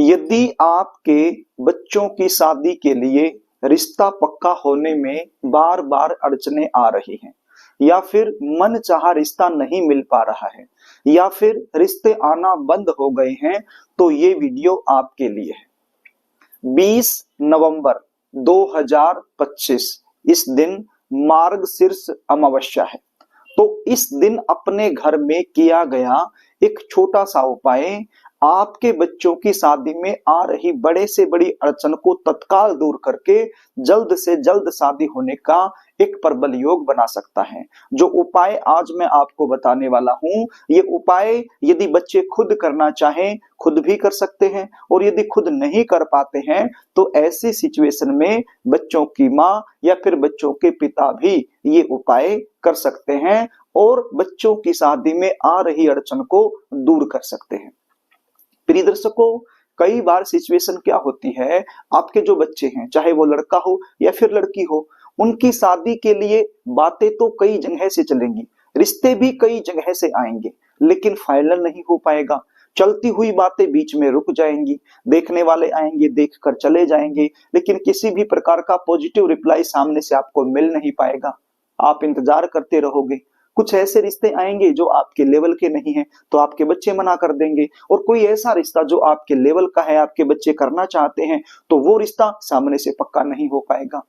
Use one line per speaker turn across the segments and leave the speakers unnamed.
यदि आपके बच्चों की शादी के लिए रिश्ता पक्का होने में बार बार अड़चने आ रही हैं, या फिर मन चाहा रिश्ता नहीं मिल पा रहा है, या फिर रिश्ते आना बंद हो गए हैं, तो ये वीडियो आपके लिए है। 20 नवंबर 2025 इस दिन मार्गशीर्ष अमावस्या है। तो इस दिन अपने घर में किया गया एक छोटा सा उपाय आपके बच्चों की शादी में आ रही बड़े से बड़ी अड़चन को तत्काल दूर करके जल्द से जल्द शादी होने का एक प्रबल योग बना सकता है। जो उपाय आज मैं आपको बताने वाला हूं, ये उपाय यदि बच्चे खुद करना चाहें खुद भी कर सकते हैं, और यदि खुद नहीं कर पाते हैं तो ऐसी सिचुएशन में बच्चों की माँ या फिर बच्चों के पिता भी ये उपाय कर सकते हैं और बच्चों की शादी में आ रही अड़चन को दूर कर सकते हैं। प्रिय दर्शकों, कई बार सिचुएशन क्या होती है, आपके जो बच्चे हैं, चाहे वो लड़का हो या फिर लड़की हो, उनकी शादी के लिए बातें तो कई जगह से चलेंगी, रिश्ते भी कई जगह से आएंगे, लेकिन फाइनल नहीं हो पाएगा। चलती हुई बातें बीच में रुक जाएंगी, देखने वाले आएंगे, देखकर चले जाएंगे, लेकिन किसी भी प्रकार का पॉजिटिव रिप्लाई सामने से आपको मिल नहीं पाएगा। आप इंतजार करते रहोगे। कुछ ऐसे रिश्ते आएंगे जो आपके लेवल के नहीं है, तो आपके बच्चे मना कर देंगे, और कोई ऐसा रिश्ता जो आपके लेवल का है, आपके बच्चे करना चाहते हैं, तो वो रिश्ता सामने से पक्का नहीं हो पाएगा।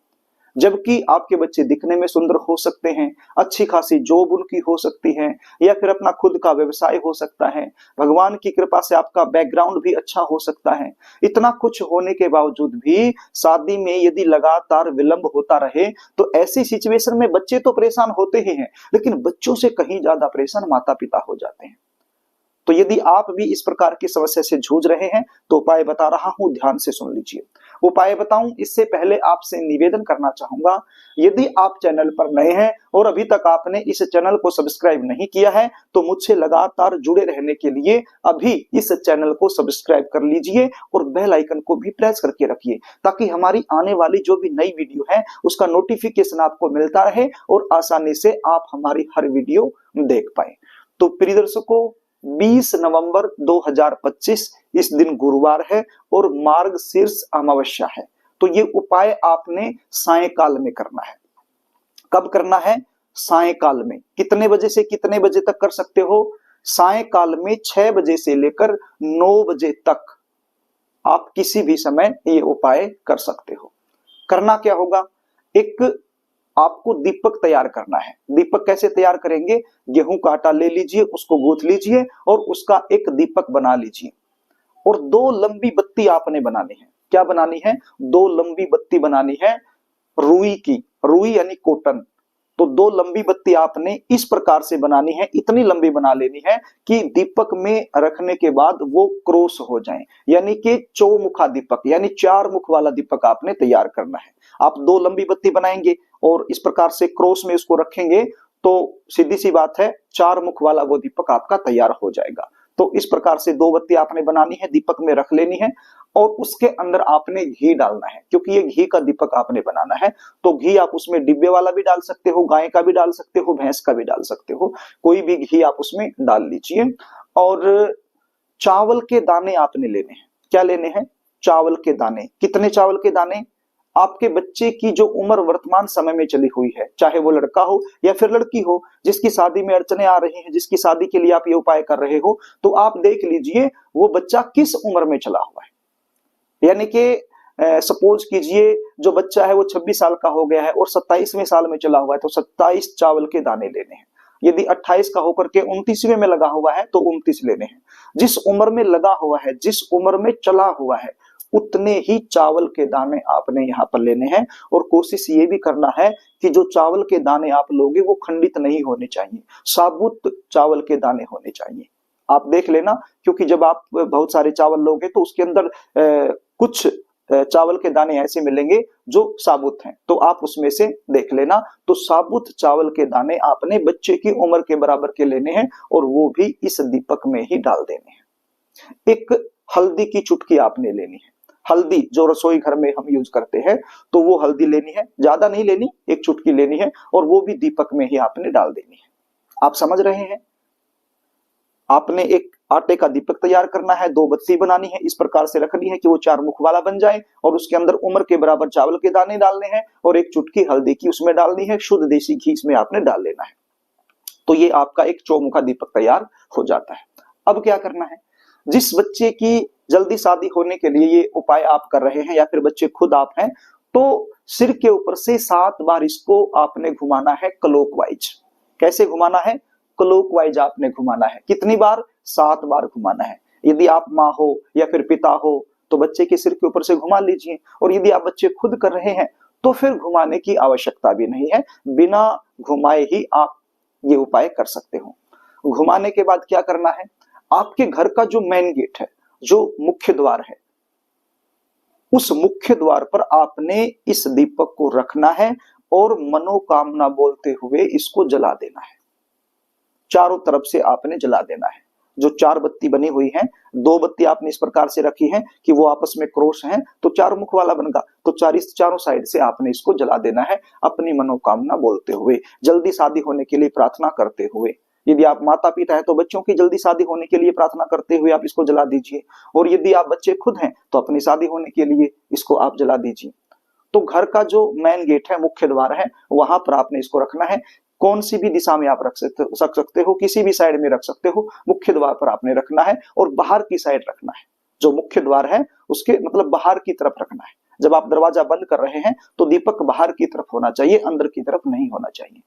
जबकि आपके बच्चे दिखने में सुंदर हो सकते हैं, अच्छी खासी जॉब उनकी हो सकती है, या फिर अपना खुद का व्यवसाय हो सकता है, भगवान की कृपा से आपका बैकग्राउंड भी अच्छा हो सकता है। इतना कुछ होने के बावजूद भी शादी में यदि लगातार विलंब होता रहे, तो ऐसी सिचुएशन में बच्चे तो परेशान होते ही हैं, लेकिन बच्चों से कहीं ज्यादा परेशान माता पिता हो जाते हैं। तो यदि आप भी इस प्रकार की समस्या से जूझ रहे हैं तो उपाय बता रहा हूं, ध्यान से सुन लीजिए। उपाय बताऊं इससे पहले आपसे निवेदन करना चाहूंगा, यदि आप चैनल पर नए हैं और अभी तक आपने इस चैनल को सब्सक्राइब नहीं किया है, तो मुझसे लगातार जुड़े रहने के लिए अभी इस चैनल को सब्सक्राइब कर लीजिए और बेल आइकन को भी प्रेस करके रखिए, ताकि हमारी आने वाली जो भी नई वीडियो है उसका नोटिफिकेशन आपको मिलता रहे और आसानी से आप हमारी हर वीडियो देख पाए। तो प्रिय दर्शकों, 20 नवंबर 2025 इस दिन गुरुवार है और मार्गशीर्ष अमावस्या है। तो ये उपाय आपने सायंकाल में करना है। कब करना है? सायंकाल में। कितने बजे से कितने बजे तक कर सकते हो? सायंकाल में 6 बजे से लेकर 9 बजे तक आप किसी भी समय ये उपाय कर सकते हो। करना क्या होगा? एक आपको दीपक तैयार करना है। दीपक कैसे तैयार करेंगे? गेहूं का आटा ले लीजिए, उसको गूंथ लीजिए और उसका एक दीपक बना लीजिए, और 2 लंबी बत्ती आपने बनानी है। क्या बनानी है? 2 लंबी बत्ती बनानी है रुई की। रुई यानी कॉटन। तो 2 लंबी बत्ती आपने इस प्रकार से बनानी है, इतनी लंबी बना लेनी है कि दीपक में रखने के बाद वो क्रॉस हो जाए, यानी कि चौमुखा दीपक, यानी 4 मुख वाला दीपक आपने तैयार करना है। आप 2 लंबी बत्ती बनाएंगे और इस प्रकार से क्रॉस में इसको रखेंगे, तो सीधी सी बात है 4 मुख वाला वो दीपक आपका तैयार हो जाएगा। तो इस प्रकार से 2 बत्ती आपने बनानी है, दीपक में रख लेनी है, और उसके अंदर आपने घी डालना है। क्योंकि ये घी का दीपक आपने बनाना है, तो घी आप उसमें डिब्बे वाला भी डाल सकते हो, गाय का भी डाल सकते हो, भैंस का भी डाल सकते हो, कोई भी घी आप उसमें डाल लीजिए। और चावल के दाने आपने लेने हैं। क्या लेने हैं? चावल के दाने। कितने चावल के दाने? आपके बच्चे की जो उम्र वर्तमान समय में चली हुई है, चाहे वो लड़का हो या फिर लड़की हो, जिसकी शादी में अड़चने आ रही हैं, जिसकी शादी के लिए आप ये उपाय कर रहे हो, तो आप देख लीजिए वो बच्चा किस उम्र में चला हुआ है। यानी कि सपोज कीजिए जो बच्चा है वो 26 साल का हो गया है और 27वें साल में चला हुआ है, तो 27 चावल के दाने लेने हैं। यदि 28 का होकर के 29वें में लगा हुआ है तो 29 लेने हैं। जिस उम्र में लगा हुआ है, जिस उम्र में चला हुआ है, उतने ही चावल के दाने आपने यहाँ पर लेने हैं। और कोशिश ये भी करना है कि जो चावल के दाने आप लोगे वो खंडित नहीं होने चाहिए, साबुत चावल के दाने होने चाहिए। आप देख लेना, क्योंकि जब आप बहुत सारे चावल लोगे तो उसके अंदर कुछ चावल के दाने ऐसे मिलेंगे जो साबुत हैं, तो आप उसमें से देख लेना। तो साबुत चावल के दाने आपने बच्चे की उम्र के बराबर के लेने हैं और वो भी इस दीपक में ही डाल देने हैं। एक हल्दी की चुटकी आपने लेनी है। हल्दी जो रसोई घर में हम यूज करते हैं, तो वो हल्दी लेनी है, ज्यादा नहीं लेनी, एक चुटकी लेनी है, और वो भी दीपक में ही आपने डाल देनी है। आप समझ रहे हैं? आपने एक आटे का दीपक तैयार करना है, 2 बत्ती बनानी है, इस प्रकार से रखनी है कि वो 4 मुख वाला बन जाए, और उसके अंदर उम्र के बराबर चावल के दाने डालने हैं और 1 चुटकी हल्दी की उसमें डालनी है, शुद्ध देसी घी इसमें आपने डाल लेना है। तो ये आपका एक चौमुखा दीपक तैयार हो जाता है। अब क्या करना है, जिस बच्चे की जल्दी शादी होने के लिए ये उपाय आप कर रहे हैं या फिर बच्चे खुद आप हैं, तो सिर के ऊपर से 7 बार इसको आपने घुमाना है क्लॉकवाइज। कैसे घुमाना है? क्लॉकवाइज आपने घुमाना है। कितनी बार? 7 बार घुमाना है। यदि आप माँ हो या फिर पिता हो तो बच्चे के सिर के ऊपर से घुमा लीजिए, और यदि आप बच्चे खुद कर रहे हैं तो फिर घुमाने की आवश्यकता भी नहीं है, बिना घुमाए ही आप ये उपाय कर सकते हो। घुमाने के बाद क्या करना है, आपके घर का जो मेन गेट है, जो मुख्य द्वार है, उस मुख्य द्वार पर आपने इस दीपक को रखना है और मनोकामना बोलते हुए इसको जला देना है। चारों तरफ से आपने जला देना है। जो 4 बत्ती बनी हुई हैं, 2 बत्ती आपने इस प्रकार से रखी हैं कि वो आपस में क्रॉस हैं, तो 4 मुख वाला बनेगा, तो चारों साइड से आपने इसको जला देना है, अपनी मनोकामना बोलते हुए, जल्दी शादी होने के लिए प्रार्थना करते हुए। यदि आप माता पिता है तो बच्चों की जल्दी शादी होने के लिए प्रार्थना करते हुए आप इसको जला दीजिए, और यदि आप बच्चे खुद हैं तो अपनी शादी होने के लिए इसको आप जला दीजिए। तो घर का जो मेन गेट है, मुख्य द्वार है, वहां पर आपने इसको रखना है। कौन सी भी दिशा में आप रख सकते हो, किसी भी साइड में रख सकते हो, मुख्य द्वार पर आपने रखना है और बाहर की साइड रखना है। जो मुख्य द्वार है उसके मतलब बाहर की तरफ रखना है। जब आप दरवाजा बंद कर रहे हैं तो दीपक बाहर की तरफ होना चाहिए, अंदर की तरफ नहीं होना चाहिए।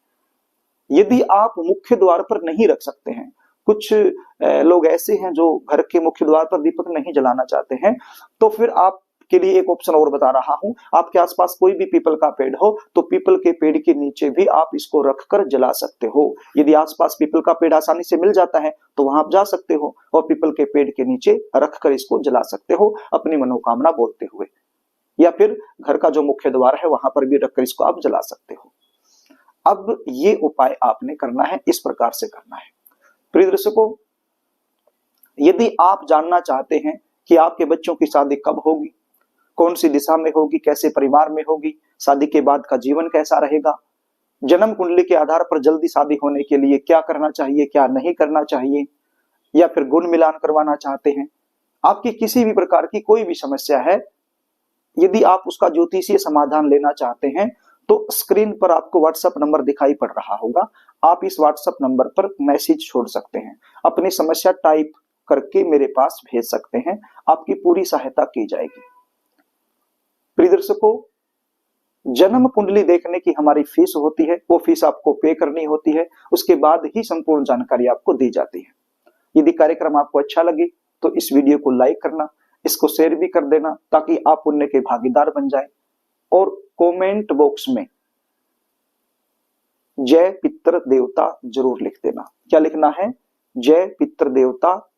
यदि आप मुख्य द्वार पर नहीं रख सकते हैं, कुछ लोग ऐसे हैं जो घर के मुख्य द्वार पर दीपक नहीं जलाना चाहते हैं, तो फिर आप के लिए एक ऑप्शन और बता रहा हूं। आपके आसपास कोई भी पीपल का पेड़ हो तो पीपल के पेड़ के नीचे भी आप इसको रखकर जला सकते हो। यदि आसपास पीपल का पेड़ आसानी से मिल जाता है तो वहां आप जा सकते हो और पीपल के पेड़ के नीचे रखकर इसको जला सकते हो, अपनी मनोकामना बोलते हुए, या फिर घर का जो मुख्य द्वार है वहां पर भी रखकर इसको आप जला सकते हो। अब ये उपाय आपने करना है, इस प्रकार से करना है। प्रिय दर्शकों, यदि आप जानना चाहते हैं कि आपके बच्चों की शादी कब होगी, कौन सी दिशा में होगी, कैसे परिवार में होगी, शादी के बाद का जीवन कैसा रहेगा, जन्म कुंडली के आधार पर जल्दी शादी होने के लिए क्या करना चाहिए, क्या नहीं करना चाहिए, या फिर गुण मिलान करवाना चाहते हैं, आपकी किसी भी प्रकार की कोई भी समस्या है, यदि आप उसका ज्योतिषीय समाधान लेना चाहते हैं तो स्क्रीन पर आपको व्हाट्सएप नंबर दिखाई पड़ रहा होगा। आप इस व्हाट्सएप नंबर पर मैसेज छोड़ सकते हैं, अपनी समस्या टाइप करके मेरे पास भेज सकते हैं, आपकी पूरी सहायता की जाएगी। प्रिय दर्शकों, जन्म कुंडली देखने की हमारी फीस होती है, वो फीस आपको पे करनी होती है, उसके बाद ही संपूर्ण जानकारी आपको दी जाती है। यदि कार्यक्रम आपको अच्छा लगे तो इस वीडियो को लाइक करना, इसको शेयर भी कर देना ताकि आप पुण्य के भागीदार बन जाएं, और कमेंट बॉक्स में जय पितृ देवता जरूर लिख देना। क्या लिखना है? जय पितृ देवता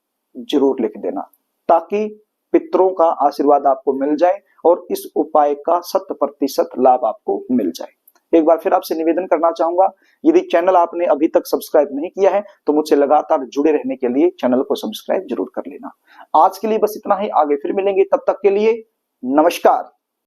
जरूर लिख देना, ताकि पितरों का आशीर्वाद आपको मिल जाए और इस उपाय का 100% लाभ आपको मिल जाए। एक बार फिर आपसे निवेदन करना चाहूंगा, यदि चैनल आपने अभी तक सब्सक्राइब नहीं किया है तो मुझसे लगातार जुड़े रहने के लिए चैनल को सब्सक्राइब जरूर कर लेना। आज के लिए बस इतना ही, आगे फिर मिलेंगे, तब तक के लिए नमस्कार।